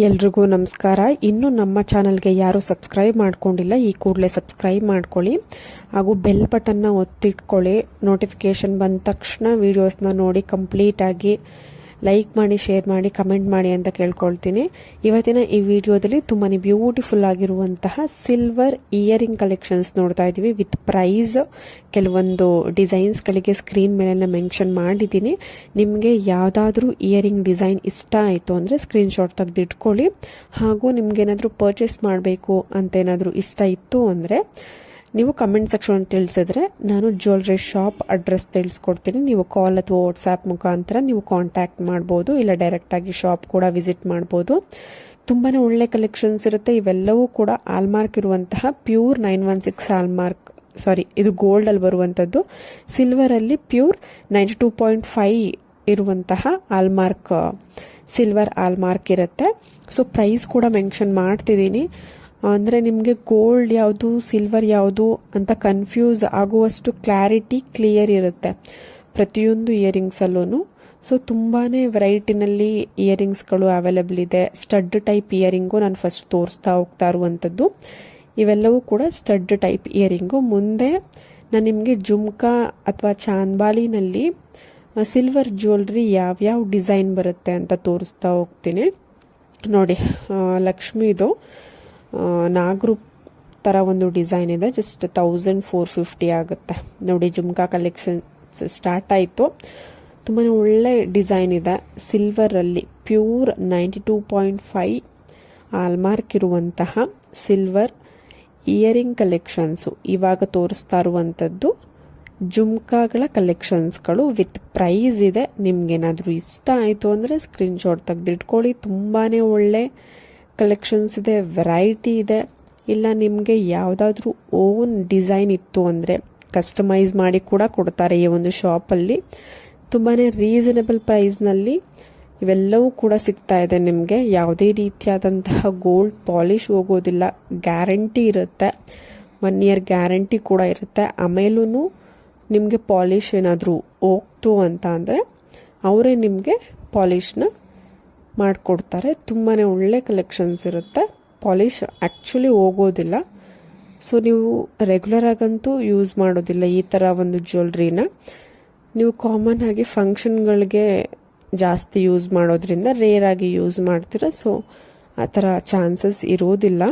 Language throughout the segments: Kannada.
ಎಲ್ರಿಗೂ ನಮಸ್ಕಾರ. ಇನ್ನು ನಮ್ಮ ಚಾನಲ್ಗೆ ಯಾರು ಸಬ್ಸ್ಕ್ರೈಬ್ ಮಾಡ್ಕೊಂಡಿಲ್ಲ, ಈ ಕೂಡಲೇ ಸಬ್ಸ್ಕ್ರೈಬ್ ಮಾಡ್ಕೊಳ್ಳಿ ಹಾಗೂ ಬೆಲ್ ಬಟನ್ನ ಒತ್ತಿಟ್ಕೊಳ್ಳಿ. ನೋಟಿಫಿಕೇಶನ್ ಬಂದ ತಕ್ಷಣ ವಿಡಿಯೋಸ್ನ ನೋಡಿ ಕಂಪ್ಲೀಟಾಗಿ ಲೈಕ್ ಮಾಡಿ, ಶೇರ್ ಮಾಡಿ, ಕಮೆಂಟ್ ಮಾಡಿ ಅಂತ ಕೇಳ್ಕೊಳ್ತೀನಿ. ಇವತ್ತಿನ ಈ ವಿಡಿಯೋದಲ್ಲಿ ತುಂಬಾ ಬ್ಯೂಟಿಫುಲ್ ಆಗಿರುವಂತಹ ಸಿಲ್ವರ್ ಇಯರಿಂಗ್ ಕಲೆಕ್ಷನ್ಸ್ ನೋಡ್ತಾ ಇದ್ದೀವಿ ವಿತ್ ಪ್ರೈಸ್. ಕೆಲವೊಂದು ಡಿಸೈನ್ಸ್ಗಳಿಗೆ ಸ್ಕ್ರೀನ್ ಮೇಲೆ ಮೆನ್ಷನ್ ಮಾಡಿದ್ದೀನಿ. ನಿಮಗೆ ಯಾವುದಾದ್ರೂ ಇಯರಿಂಗ್ ಡಿಸೈನ್ ಇಷ್ಟ ಆಯಿತು ಅಂದರೆ ಸ್ಕ್ರೀನ್ಶಾಟ್ ತೆಗೆದಿಟ್ಕೊಳ್ಳಿ. ಹಾಗೂ ನಿಮ್ಗೇನಾದರೂ ಪರ್ಚೇಸ್ ಮಾಡಬೇಕು ಅಂತ ಏನಾದರೂ ಇಷ್ಟ ಇತ್ತು ಅಂದರೆ ನೀವು ಕಮೆಂಟ್ ಸೆಕ್ಷನ್ ತಿಳಿಸಿದ್ರೆ ನಾನು ಜ್ಯುವೆಲ್ರಿ ಶಾಪ್ ಅಡ್ರೆಸ್ ತಿಳಿಸ್ಕೊಡ್ತೀನಿ. ನೀವು ಕಾಲ್ ಅಥವಾ ವಾಟ್ಸ್ಆ್ಯಪ್ ಮುಖಾಂತರ ನೀವು ಕಾಂಟ್ಯಾಕ್ಟ್ ಮಾಡ್ಬೋದು, ಇಲ್ಲ ಡೈರೆಕ್ಟಾಗಿ ಶಾಪ್ ಕೂಡ ವಿಸಿಟ್ ಮಾಡ್ಬೋದು. ತುಂಬಾ ಒಳ್ಳೆ ಕಲೆಕ್ಷನ್ಸ್ ಇರುತ್ತೆ. ಇವೆಲ್ಲವೂ ಕೂಡ ಆಲ್ಮಾರ್ಕ್ ಇರುವಂತಹ ಪ್ಯೂರ್ 916 ಆಲ್ಮಾರ್ಕ್, ಇದು ಗೋಲ್ಡಲ್ಲಿ ಬರುವಂಥದ್ದು. ಸಿಲ್ವರಲ್ಲಿ ಪ್ಯೂರ್ 92.5 ಇರುವಂತಹ ಆಲ್ಮಾರ್ಕ್, ಸಿಲ್ವರ್ ಆಲ್ಮಾರ್ಕ್ ಇರುತ್ತೆ. ಸೊ ಪ್ರೈಸ್ ಕೂಡ ಮೆನ್ಷನ್ ಮಾಡ್ತಿದ್ದೀನಿ. ಅಂದರೆ ನಿಮಗೆ ಗೋಲ್ಡ್ ಯಾವುದು ಸಿಲ್ವರ್ ಯಾವುದು ಅಂತ ಕನ್ಫ್ಯೂಸ್ ಆಗುವಷ್ಟು ಕ್ಲಿಯರ್ ಇರುತ್ತೆ ಪ್ರತಿಯೊಂದು ಇಯರಿಂಗ್ಸಲ್ಲೂ. ಸೊ ತುಂಬಾ ವೆರೈಟಿನಲ್ಲಿ ಇಯರಿಂಗ್ಸ್ಗಳು ಅವೈಲೇಬಲ್ ಇದೆ. ಸ್ಟಡ್ ಟೈಪ್ ಇಯರಿಂಗು ನಾನು ಫಸ್ಟ್ ತೋರಿಸ್ತಾ ಹೋಗ್ತಾ ಇರುವಂಥದ್ದು. ಇವೆಲ್ಲವೂ ಕೂಡ ಸ್ಟಡ್ ಟೈಪ್ ಇಯರಿಂಗು. ಮುಂದೆ ನಾನು ನಿಮಗೆ ಜುಮ್ಕಾ ಅಥವಾ ಚಾಂದ್ಬಾಲಿನಲ್ಲಿ ಸಿಲ್ವರ್ ಜ್ಯುವೆಲ್ರಿ ಯಾವ್ಯಾವ ಡಿಸೈನ್ ಬರುತ್ತೆ ಅಂತ ತೋರಿಸ್ತಾ ಹೋಗ್ತೀನಿ. ನೋಡಿ, ಲಕ್ಷ್ಮೀದು ನಾಗರು ಥರ ಒಂದು ಡಿಸೈನ್ ಇದೆ. ಜಸ್ಟ್ 1450 ಆಗುತ್ತೆ. ನೋಡಿ, ಜುಮ್ಕಾ ಕಲೆಕ್ಷನ್ಸ್ ಸ್ಟಾರ್ಟ್ ಆಯಿತು. ತುಂಬಾ ಒಳ್ಳೆ ಡಿಸೈನ್ ಇದೆ. ಸಿಲ್ವರಲ್ಲಿ ಪ್ಯೂರ್ 92.5 ಆಲ್ಮಾರ್ಕ್ ಇರುವಂತಹ ಸಿಲ್ವರ್ ಇಯರಿಂಗ್ ಕಲೆಕ್ಷನ್ಸು ಇವಾಗ ತೋರಿಸ್ತಾ ಇರುವಂಥದ್ದು ಜುಮ್ಕಾಗಳ ಕಲೆಕ್ಷನ್ಸ್ಗಳು ವಿತ್ ಪ್ರೈಸ್ ಇದೆ. ನಿಮ್ಗೇನಾದರೂ ಇಷ್ಟ ಆಯಿತು ಅಂದರೆ ಸ್ಕ್ರೀನ್ಶಾಟ್ ತೆಗೆದಿಟ್ಕೊಳ್ಳಿ. ತುಂಬಾ ಒಳ್ಳೆ ಕಲೆಕ್ಷನ್ಸ್ ಇದೆ, ವೆರೈಟಿ ಇದೆ. ಇಲ್ಲ ನಿಮಗೆ ಯಾವುದಾದ್ರೂ ಓನ್ ಡಿಸೈನ್ ಇತ್ತು ಅಂದರೆ ಕಸ್ಟಮೈಸ್ ಮಾಡಿ ಕೂಡ ಕೊಡ್ತಾರೆ ಈ ಒಂದು ಶಾಪಲ್ಲಿ. ತುಂಬಾ ರೀಸನಬಲ್ ಪ್ರೈಸ್ನಲ್ಲಿ ಇವೆಲ್ಲವೂ ಕೂಡ ಸಿಗ್ತಾ ಇದೆ ನಿಮಗೆ. ಯಾವುದೇ ರೀತಿಯಾದಂತಹ ಗೋಲ್ಡ್ ಪಾಲಿಶ್ ಹೋಗೋದಿಲ್ಲ, ಗ್ಯಾರಂಟಿ ಇರುತ್ತೆ. 1 ಇಯರ್ ಗ್ಯಾರಂಟಿ ಕೂಡ ಇರುತ್ತೆ. ಆಮೇಲೂ ನಿಮಗೆ ಪಾಲಿಶ್ ಏನಾದರೂ ಹೋಗ್ತು ಅಂತ ಅಂದರೆ ಅವರೇ ನಿಮಗೆ ಪಾಲಿಷ್ನ ಮಾಡಿಕೊಡ್ತಾರೆ. ತುಂಬಾ ಒಳ್ಳೆ ಕಲೆಕ್ಷನ್ಸ್ ಇರುತ್ತೆ. ಪಾಲಿಶ್ ಆ್ಯಕ್ಚುಲಿ ಹೋಗೋದಿಲ್ಲ. ಸೊ ನೀವು ರೆಗ್ಯುಲರ್ ಆಗಂತೂ ಯೂಸ್ ಮಾಡೋದಿಲ್ಲ ಈ ಥರ ಒಂದು ಜ್ಯುವೆಲ್ರಿನ. ನೀವು ಕಾಮನ್ ಆಗಿ ಫಂಕ್ಷನ್ಗಳಿಗೆ ಜಾಸ್ತಿ ಯೂಸ್ ಮಾಡೋದ್ರಿಂದ ರೇರ್ ಆಗಿ ಯೂಸ್ ಮಾಡ್ತೀರ. ಸೊ ಆ ಥರ ಚಾನ್ಸಸ್ ಇರೋದಿಲ್ಲ.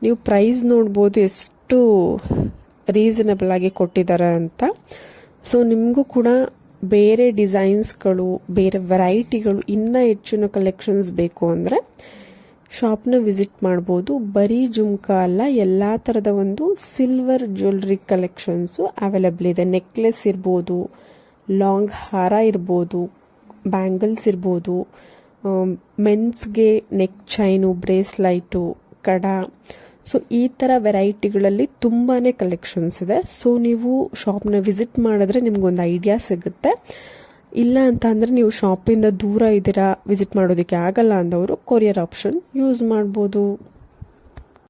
ನೀವು ಪ್ರೈಸ್ ನೋಡ್ಬೋದು ಎಷ್ಟು ರೀಸನಬಲ್ ಆಗಿ ಕೊಟ್ಟಿದ್ದಾರೆ ಅಂತ. ಸೊ ನಿಮಗೂ ಕೂಡ ಬೇರೆ ಡಿಸೈನ್ಸ್ಗಳು, ಬೇರೆ ವೆರೈಟಿಗಳು, ಇನ್ನೂ ಹೆಚ್ಚಿನ ಕಲೆಕ್ಷನ್ಸ್ ಬೇಕು ಅಂದರೆ ಶಾಪ್ನ ವಿಸಿಟ್ ಮಾಡ್ಬೋದು. ಬರೀ ಜುಮ್ಕಾ ಅಲ್ಲ, ಎಲ್ಲ ಥರದ ಒಂದು ಸಿಲ್ವರ್ ಜ್ಯುವೆಲ್ರಿ ಕಲೆಕ್ಷನ್ಸು ಅವೈಲೇಬಲ್ ಇದೆ. ನೆಕ್ಲೆಸ್ ಇರ್ಬೋದು, ಲಾಂಗ್ ಹಾರ ಇರ್ಬೋದು, ಬ್ಯಾಂಗಲ್ಸ್ ಇರ್ಬೋದು, ಮೆನ್ಸ್ಗೆ ನೆಕ್ ಚೈನು, ಬ್ರೇಸ್ಲೈಟು, ಕಡ. ಸೊ ಈ ಥರ ವೆರೈಟಿಗಳಲ್ಲಿ ತುಂಬಾ ಕಲೆಕ್ಷನ್ಸ್ ಇದೆ. ಸೊ ನೀವು ಶಾಪ್ನ ವಿಸಿಟ್ ಮಾಡಿದ್ರೆ ನಿಮ್ಗೊಂದು ಐಡಿಯಾ ಸಿಗುತ್ತೆ. ಇಲ್ಲ ಅಂತ ಅಂದರೆ ನೀವು ಶಾಪಿಂದ ದೂರ ಇದ್ದೀರಾ, ವಿಸಿಟ್ ಮಾಡೋದಕ್ಕೆ ಆಗಲ್ಲ ಅಂದವರು ಕೊರಿಯರ್ ಆಪ್ಷನ್ ಯೂಸ್ ಮಾಡ್ಬೋದು.